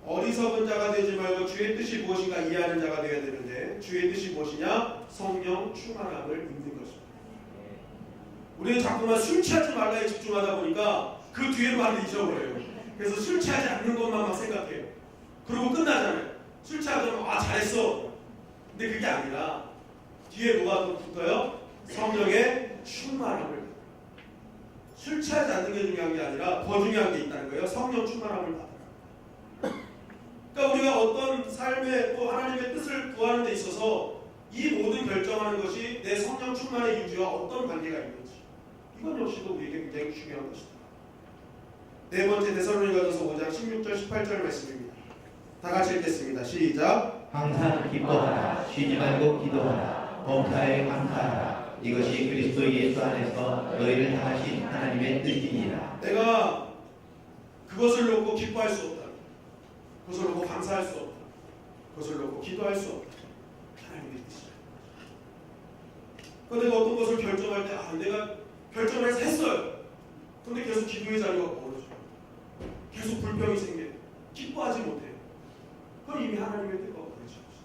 어리석은 자가 되지 말고 주의 뜻이 무엇인가 이해하는 자가 되어야 되는데 주의 뜻이 무엇이냐? 성령 충만함을 입는 것입니다. 우리는 자꾸만 술 취하지 말라에 집중하다 보니까 그 뒤에 말을 잊어버려요. 그래서 술 취하지 않는 것만 막 생각해요. 그러고 끝나잖아요. 술 취하지 않으면 잘했어. 근데 그게 아니라 뒤에 뭐가 또 붙어요? 성령의 충만함을. 술 취하지 않는 게 중요한 게 아니라 더 중요한 게 있다는 거예요. 성령 충만함을 받으라. 그러니까 우리가 어떤 삶에 또 하나님의 뜻을 구하는 데 있어서 이 모든 결정하는 것이 내 성령 충만의 유지와 어떤 관계가 있는지 이건 역시도 우리에게 굉장히 중요한 것이다. 네 번째 데살로니가전서 5장 16절 18절 말씀입니다. 다 같이 읽겠습니다. 시작. 항상 기뻐하라. 쉬지 말고 기도하라. 범사에 감사하라. 이것이 그리스도 예수 안에서 너희를 향하신 하나님의 뜻이니라. 내가 그것을 놓고 기뻐할 수 없다. 그것을 놓고 감사할 수 없다. 그것을 놓고 기도할 수 없다. 하나님의 뜻이다. 그런데 내가 어떤 것을 결정할 때 내가 결정을 해서 했어요. 그런데 계속 기도의 자리가 멀어져요. 계속 불평이 생겨요. 기뻐하지 못해요. 그건 이미 하나님의 뜻과 부딪힌 것이죠.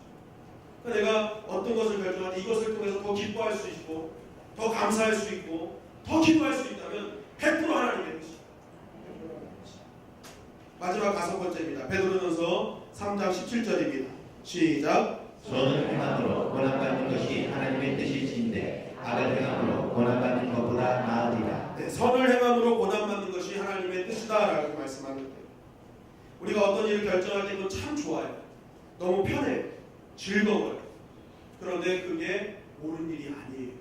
그러니까 내가 어떤 것을 결정할 때 이것을 통해서 더 기뻐할 수 있고 더 감사할 수 있고 더 기도할 수 있다면 100% 하나님의 뜻이다. 마지막 5번째입니다. 베드로전서 3장 17절입니다. 시작. 선을 행함으로 고난받는 것이 하나님의 뜻이신데 악을 행함으로 고난받는 것보다 나으리라. 네, 선을 행함으로 고난받는 것이 하나님의 뜻이다라고 말씀하는 거예요. 우리가 어떤 일을 결정할 때 그건 참 좋아요. 너무 편해요. 즐거워요. 그런데 그게 옳은 일이 아니에요.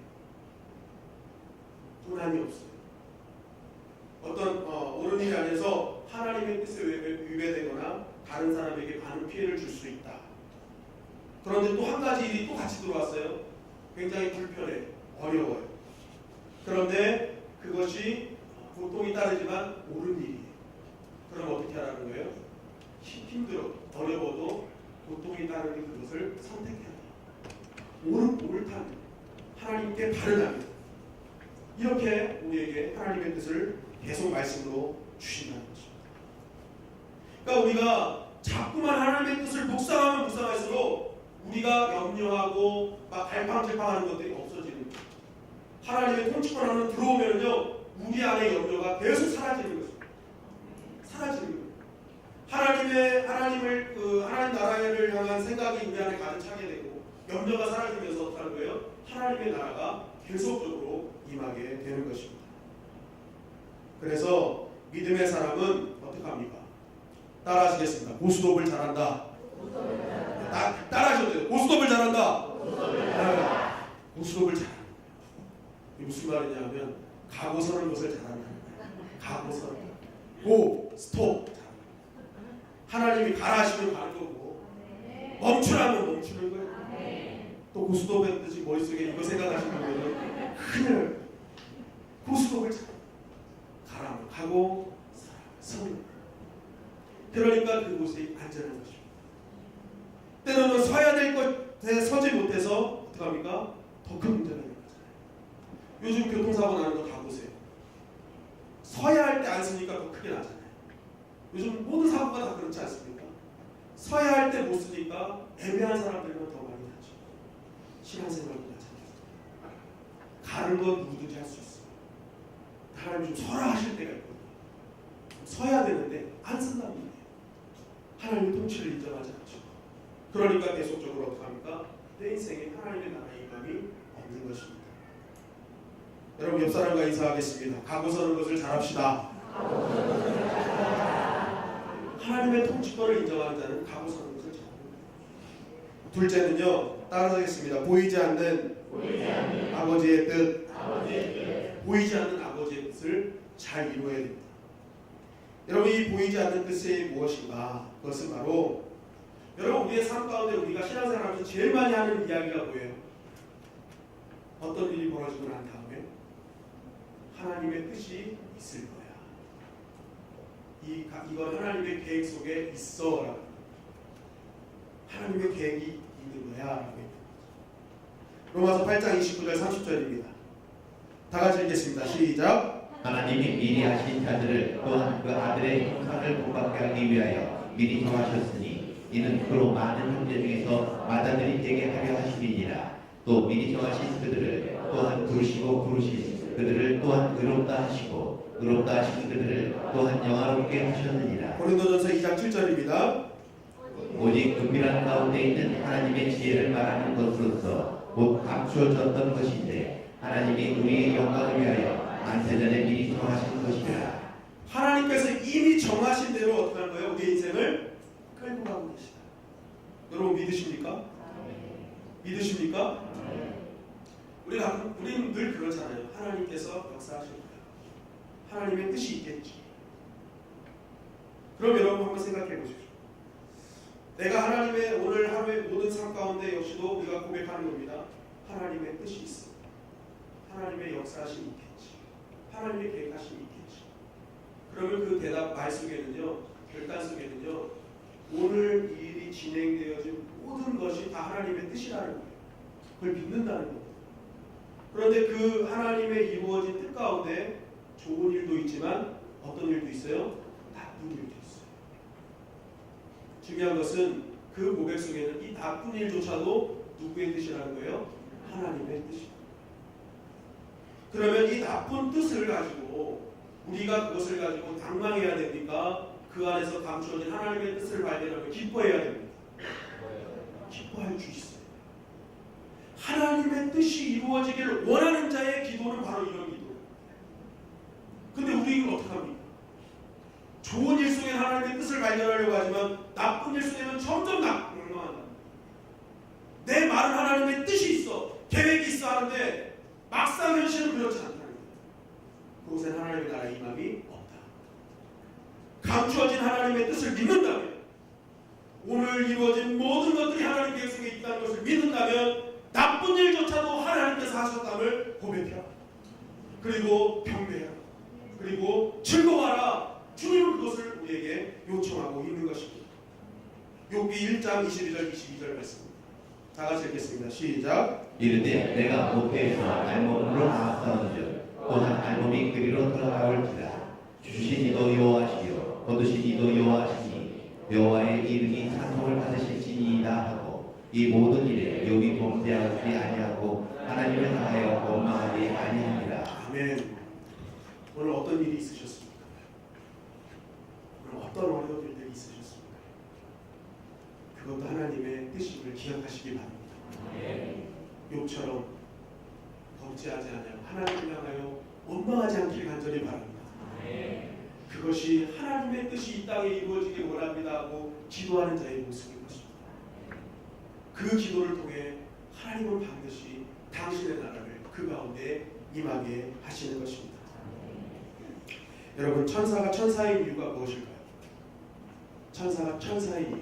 고난이 없어요. 어떤 옳은 일이 아니어서 하나님의 뜻에 위배되거나 다른 사람에게 많은 피해를 줄 수 있다. 그런데 또 한 가지 일이 또 같이 들어왔어요. 굉장히 불편해, 어려워요. 그런데 그것이 고통이 따르지만 옳은 일이에요. 그럼 어떻게 하라는 거예요? 힘들어, 어려워도 고통이 따르는 그것을 선택해야 돼요. 옳다면, 하나님께 바르다면, 이렇게 우리에게 하나님의 뜻을 계속 말씀으로 주신다는 것입니다. 그러니까 우리가 자꾸만 하나님의 뜻을 묵상하면 묵상할수록 우리가 염려하고 막 갈팡질팡하는 것들이 없어지는 거예요. 하나님의 통치권 안으로 들어오면요, 우리 안에 염려가 계속 사라지는 것입니다. 사라지는 거예요. 하나님 나라를 향한 생각이 우리 안에 가득 차게 되고 염려가 사라지면서 어떻게 하는 거예요? 하나님의 나라가 계속적으로 임하게 되는 것입니다. 그래서 믿음의 사람은 어떻게 합니까? 따라하시겠습니다. 고스톱을 잘한다. 따라하셔도 돼요. 고스톱을 잘한다. 고스톱을 잘한다. 이게 무슨 말이냐면 가고 서는 것을 잘한다는 거예요. 가고 서는 고, 스톱. 하나님이 가라 하시면 가는 거고 멈추라면 멈추는 거예요. 또 고스톱의 뜻이 머릿속에 이거 생각하시는 거예요. 그냥 고스톱을 가라면 가고 서는 거예요. 그러니까 그곳이 안전한 것입니다. 때로는 서야 될 곳에 서지 못해서 어떡합니까? 더 큰 문제가 있는 거잖아요. 요즘 교통사고 나는 거 다 보세요. 서야 할 때 안 쓰니까 더 크게 나잖아요. 요즘 모든 사고가 다 그렇지 않습니까? 서야 할 때 못 쓰니까 애매한 사람들만 더 많이 나죠. 신앙생활도 마찬가지입니다. 가는 건 누구든지 할 수 있어요. 하나님 좀 서라 하실 때가 있거든요. 서야 되는데 안 쓴다는 거예요. 하나님의 통치를 인정하지 않죠. 그러니까 계속적으로 어떻게 합니까? 내 인생에 하나님의 나라의 임함이 없는 것입니다. 여러분 옆 사람과 인사하겠습니다. 가고 서는 것을 잘합시다. 하나님의 통치권을 인정하는 자는 가고 서는 것을 잘합니다. 둘째는요, 따라하겠습니다. 보이지 않는 아버지의 뜻, 보이지 않는 아버지의 뜻을 잘 이루어야 됩니다. 여러분 이 보이지 않는 뜻이 무엇인가? 그것은 바로 여러분 우리의 삶 가운데 우리가 신앙생활하면서 제일 많이 하는 이야기가 뭐예요? 어떤 일이 벌어지고 난 다음에 하나님의 뜻이 있을 거야. 이건 하나님의 계획 속에 있어. 하나님의 계획이 있는 거야. 라고 로마서 8장 29절 30절입니다. 다 같이 읽겠습니다. 시작. 하나님이 미리 하신 자들을 또한 그 아들의 형상을 본받게 하기 위하여 미리 정하셨으니 이는 그로 많은 형제 중에서 맏아들이 되게 하려 하시리니라. 또 미리 정하신 그들을 또한 부르시고 부르신 그들을 또한 의롭다 하시고 의롭다 하신 그들을 또한 영화롭게 하셨느니라. 고린도전서 2장 7절입니다. 오직 은밀한 가운데 있는 하나님의 지혜를 말하는 것으로서 곧 감추어졌던 것인데 하나님이 우리의 영광을 위하여 안세전에 미리 정하신 것이라. 하나님께서 이미 정하신 대로 어떻게 할 거예요? 우리의 인생을 끌고 가고 계시다. 여러분 믿으십니까? 믿으십니까? 우리는 늘 그러잖아요. 하나님께서 역사하실 거예요. 하나님의 뜻이 있겠지. 그럼 여러분 한번 생각해 보십시오. 내가 하나님의 오늘 하루의 모든 삶 가운데 역시도 우리가 고백하는 겁니다. 하나님의 뜻이 있어. 하나님의 역사하심이 있겠지. 하나님의 계획하심이 있겠지. 그러면 그 대답 말 속에는요, 결단 속에는요, 오늘 일이 진행되어진 모든 것이 다 하나님의 뜻이라는 거예요. 그걸 믿는다는 거예요. 그런데 그 하나님의 이루어진 뜻 가운데 좋은 일도 있지만 어떤 일도 있어요? 나쁜 일도 있어요. 중요한 것은 그 고백 속에는 이 나쁜 일조차도 누구의 뜻이라는 거예요? 하나님의 뜻이에요. 그러면 이 나쁜 뜻을 가지고 우리가 그것을 가지고 낭망해야 됩니까? 그 안에서 감추어진 하나님의 뜻을 발견하고 기뻐해야 됩니다. 기뻐할 수 있어요. 하나님의 뜻이 이루어지기를 원하는 자의 기도는 바로 이런 기도예요. 근데 우리는 어떻게 합니까? 좋은 일 속에 하나님의 뜻을 발견하려고 하지만 나쁜 일 속에는 점점 낭망한다. 내 말은 하나님의 뜻이 있어, 계획이 있어 하는데 막상 현실은 그렇지 않다는 거예요. 그곳엔 하나님의 나라의 임함이 없다. 감추어진 하나님의 뜻을 믿는다면, 오늘 이루어진 모든 것들이 하나님 계획 속에 있다는 것을 믿는다면 나쁜 일조차도 하나님께서 하셨다를 고백해라. 그리고 경배하라. 그리고 즐거워하라. 주님은 그것을 우리에게 요청하고 있는 것입니다. 욥기 1장 22절 22절 말씀. 다 같이 읽겠습니다. 시작. 이르되 내가 모태에서 알몸으로 나왔사온즉 또한 알몸이 그리로 돌아가올지라. 주신 이도 여호와시요 거두신 이도 여호와시니 여호와의 이름이 찬송을 받으실지니이다 하고 이 모든 일에 욥이 범죄하지 아니하고 하나님을 향하여 원망하지 아니하니라. 아멘. 오늘 어떤 일이 있으셨습니까? 오늘 어떤 어려운 일들이 있으셨습니까? 그것도 하나님의 뜻임을 기억하시기 바랍니다. 욥처럼 범죄하지 않으며 하나님을 향하여 원망하지 않길 간절히 바랍니다. 그것이 하나님의 뜻이 이 땅에 이루어지길 원합니다 하고 기도하는 자의 모습인 것입니다. 그 기도를 통해 하나님은 반드시 당신의 나라를 그 가운데 임하게 하시는 것입니다. 여러분, 천사가 천사인 이유가 무엇일까요? 천사가 천사인 이유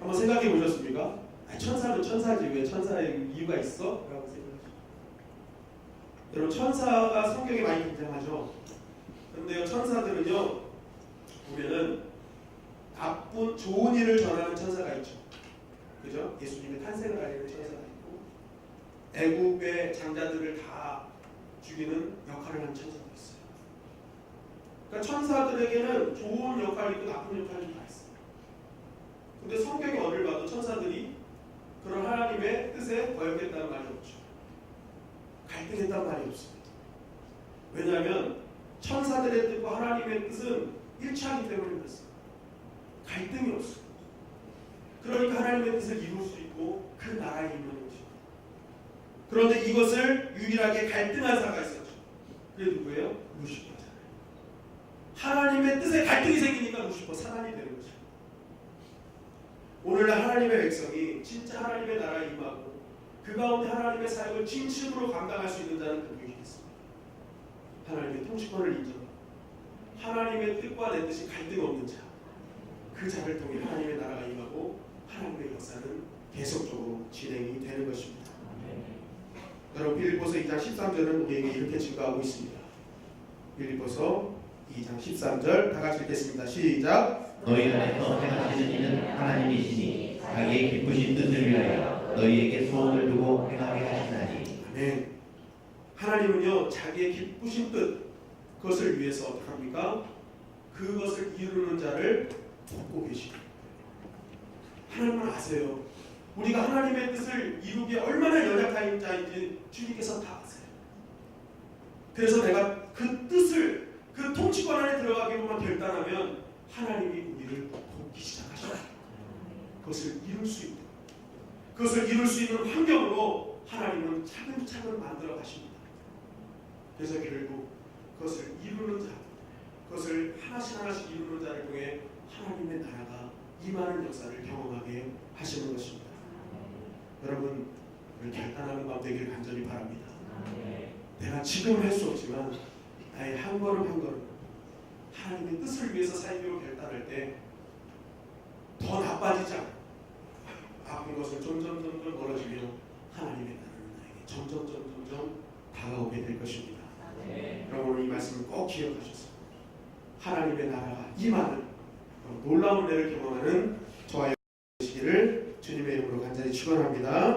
한번 생각해 보셨습니까? 천사도 천사지 왜 천사의 이유가 있어? 라고 생각하시죠. 여러분, 천사가 성경에 많이 등장하죠. 그런데요, 천사들은요 보면은 나쁜 좋은 일을 전하는 천사가 있죠. 그죠? 예수님의 탄생을 알리는 천사가 있고 애굽의 장자들을 다 죽이는 역할을 하는 천사도 있어요. 그러니까 천사들에게는 좋은 역할이 있고 나쁜 역할이 다 있어요. 근데 성경의 어를 봐도 천사들이 그런 하나님의 뜻에 거역했다는 말이 없죠. 갈등했다는 말이 없습니다. 왜냐하면 천사들의 뜻과 하나님의 뜻은 일치하기 때문에 그렇습니다. 갈등이 없어요. 그러니까 하나님의 뜻을 이룰 수 있고 그 나라에 있는 것입니다. 그런데 이것을 유일하게 갈등한 자가 있었죠. 그게 누구예요? 루시퍼잖아요. 하나님의 뜻에 갈등이 생기니까 루시퍼 사단이 되는 거죠. 오늘날 하나님의 백성이 진짜 하나님의 나라에 임하고 그 가운데 하나님의 사역을 진심으로 감당할 수 있는 자는 누구이겠습니까? 하나님의 통치권을 인정하고 하나님의 뜻과 내 뜻이 갈등 없는 자, 그 자를 통해 하나님의 나라가 임하고 하나님의 역사는 계속적으로 진행이 되는 것입니다. 여러분, 빌립보서 2장 13절은 우리에게 이렇게 증거하고 있습니다. 빌립보서 2장 13절 다 같이 읽겠습니다. 시작. 너희 안에서 행하시는 이는 하나님이시니 자기의 기쁘신 뜻을 위하여 너희에게 소원을 두고 행하게 하시나니. 아멘. 하나님은요 자기의 기쁘신 뜻 그것을 위해서 어떻게 합니까? 그것을 이루는 자를 돕고 계십니다. 하나님은 아세요. 우리가 하나님의 뜻을 이루기에 얼마나 연약한 자인지 주님께서 다 아세요. 그래서 내가 그 뜻을 그 통치권 안에 들어가기로만 결단하면 하나님이 우리를 돕기 시작하셔요. 그것을 이룰 수 있는 그것을 이룰 수 있는 환경으로 하나님은 차근차근 만들어 가십니다. 그래서 결국 그것을 이루는 자, 그것을 하나씩 하나씩 이루는 자를 통해 하나님의 나라가 임하는 역사를 경험하게 하시는 것입니다. 여러분, 우리 결단하는 마음 되기를 간절히 바랍니다. 내가 지금은 할 수 없지만 나의 한 걸음 한 걸음 하나님의 뜻을 위해서 살기로 결단할 때 더 나빠지지 않고 아픈 것을 점점 멀어지며 하나님의 나라는 나에게 점점 다가오게 될 것입니다. 여러분, 오늘 이 말씀을 꼭 기억하셔서 하나님의 나라가 임하는 놀라운 은혜를 경험하는 저와 여러분 되시기를 주님의 이름으로 간절히 축원합니다.